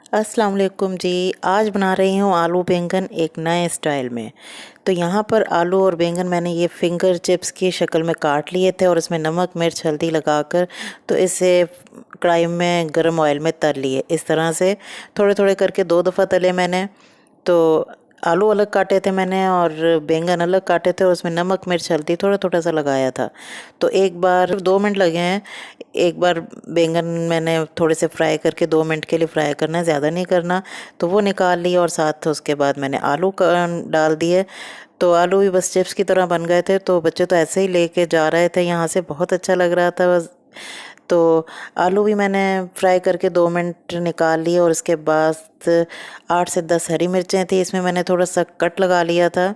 अस्सलाम वालेकुम जी। आज बना रही हूँ आलू बैंगन एक नए स्टाइल में। तो यहाँ पर आलू और बैंगन मैंने ये फिंगर चिप्स की शक्ल में काट लिए थे और इसमें नमक मिर्च हल्दी लगाकर तो इसे कढ़ाई में गरम ऑयल में तल लिए। इस तरह से थोड़े थोड़े करके 2 दफ़ा तले मैंने। तो आलू अलग काटे थे मैंने और बैंगन अलग काटे थे और उसमें नमक मिर्च हल्दी थोड़ा थोड़ा सा लगाया था। तो एक बार 2 मिनट लगे हैं। एक बार बैंगन मैंने थोड़े से फ्राई करके 2 मिनट के लिए फ्राई करना है, ज़्यादा नहीं करना। तो वो निकाल लिया और साथ उसके बाद मैंने आलू डाल दिए। तो आलू भी बस चिप्स की तरह बन गए थे। तो बच्चे तो ऐसे ही लेके जा रहे थे यहाँ से, बहुत अच्छा लग रहा था बस। तो आलू भी मैंने फ्राई करके 2 मिनट निकाल लिए और उसके बाद 8 से 10 हरी मिर्चें थी, इसमें मैंने थोड़ा सा कट लगा लिया था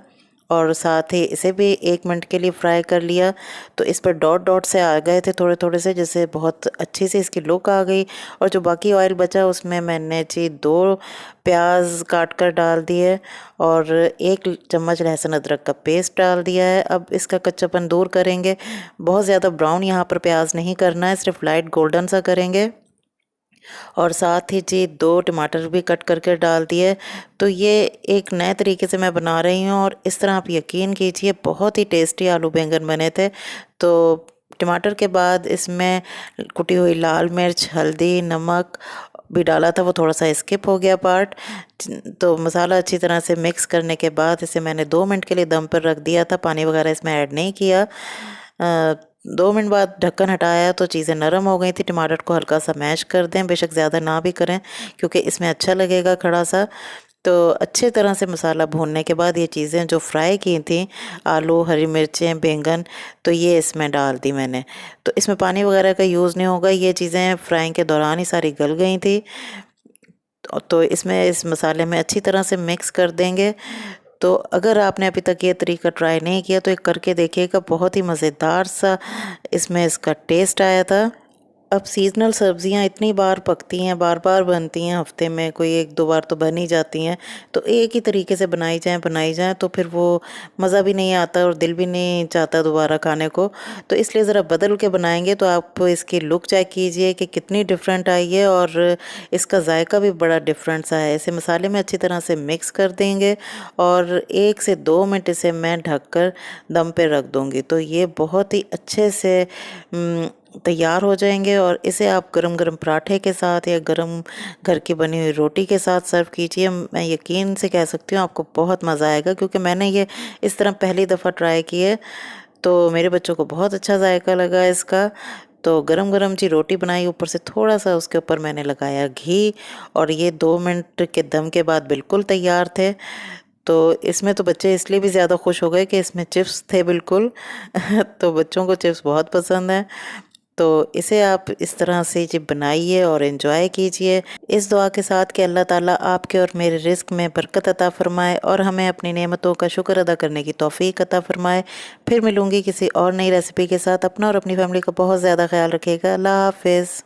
और साथ ही इसे भी 1 मिनट के लिए फ्राई कर लिया। तो इस पर डॉट डॉट से आ गए थे थोड़े थोड़े से, जिससे बहुत अच्छी से इसकी लुक आ गई। और जो बाकी ऑयल बचा उसमें मैंने जी 2 प्याज काट कर डाल दिए और 1 चम्मच लहसुन अदरक का पेस्ट डाल दिया है। अब इसका कच्चापन दूर करेंगे। बहुत ज़्यादा ब्राउन यहाँ पर प्याज नहीं करना है, सिर्फ लाइट गोल्डन सा करेंगे। और साथ ही जी 2 टमाटर भी कट करके डाल दिए। तो ये एक नए तरीके से मैं बना रही हूँ और इस तरह आप यकीन कीजिए बहुत ही टेस्टी आलू बैंगन बने थे। तो टमाटर के बाद इसमें कुटी हुई लाल मिर्च हल्दी नमक भी डाला था, वो थोड़ा सा स्किप हो गया पार्ट। तो मसाला अच्छी तरह से मिक्स करने के बाद इसे मैंने 2 मिनट के लिए दम पर रख दिया था, पानी वगैरह इसमें ऐड नहीं किया। 2 मिनट बाद ढक्कन हटाया तो चीज़ें नरम हो गई थी। टमाटर को हल्का सा मैश कर दें, बेशक ज़्यादा ना भी करें क्योंकि इसमें अच्छा लगेगा खड़ा सा। तो अच्छे तरह से मसाला भूनने के बाद ये चीज़ें जो फ्राई की थी, आलू हरी मिर्चें बैंगन, तो ये इसमें डाल दी मैंने। तो इसमें पानी वगैरह का यूज़ नहीं होगा, ये चीज़ें फ्राइंग के दौरान ही सारी गल गई थी। तो इसमें इस मसाले में अच्छी तरह से मिक्स कर देंगे। तो अगर आपने अभी तक ये तरीका ट्राई नहीं किया तो एक करके देखिएगा, बहुत ही मज़ेदार सा इसमें इसका टेस्ट आया था। अब सीज़नल सब्जियां इतनी बार पकती हैं, बार बार बनती हैं, हफ्ते में कोई 1-2 बार तो बन ही जाती हैं। तो एक ही तरीके से बनाई जाएं तो फिर वो मज़ा भी नहीं आता और दिल भी नहीं चाहता दोबारा खाने को। तो इसलिए ज़रा बदल के बनाएंगे तो आप इसकी लुक चेक कीजिए कि कितनी डिफरेंट आई है और इसका जायका भी बड़ा डिफरेंट सा है। इसे मसाले में अच्छी तरह से मिक्स कर देंगे और 1 से 2 मिनट इसे मैं ढककर दम पे रख दूँगी। तो ये बहुत ही अच्छे से तैयार हो जाएंगे और इसे आप गरम गरम पराठे के साथ या गरम घर की बनी हुई रोटी के साथ सर्व कीजिए। मैं यकीन से कह सकती हूँ आपको बहुत मज़ा आएगा क्योंकि मैंने ये इस तरह पहली दफ़ा ट्राई की है। तो मेरे बच्चों को बहुत अच्छा जायका लगा इसका। तो गरम गरम जी रोटी बनाई, ऊपर से थोड़ा सा उसके ऊपर मैंने लगाया घी और ये 2 मिनट के दम के बाद बिल्कुल तैयार थे। तो इसमें तो बच्चे इसलिए भी ज़्यादा खुश हो गए कि इसमें चिप्स थे बिल्कुल। तो बच्चों को चिप्स बहुत पसंद है। तो इसे आप इस तरह से जी बनाइए और एंजॉय कीजिए, इस दुआ के साथ कि अल्लाह ताला आपके और मेरे रिज़्क में बरकत अता फ़रमाए और हमें अपनी नेमतों का शुक्र अदा करने की तौफ़ीक अता फ़रमाए। फिर मिलूँगी किसी और नई रेसिपी के साथ। अपना और अपनी फैमिली का बहुत ज़्यादा ख्याल रखिएगा। अल्लाह हाफ़िज़।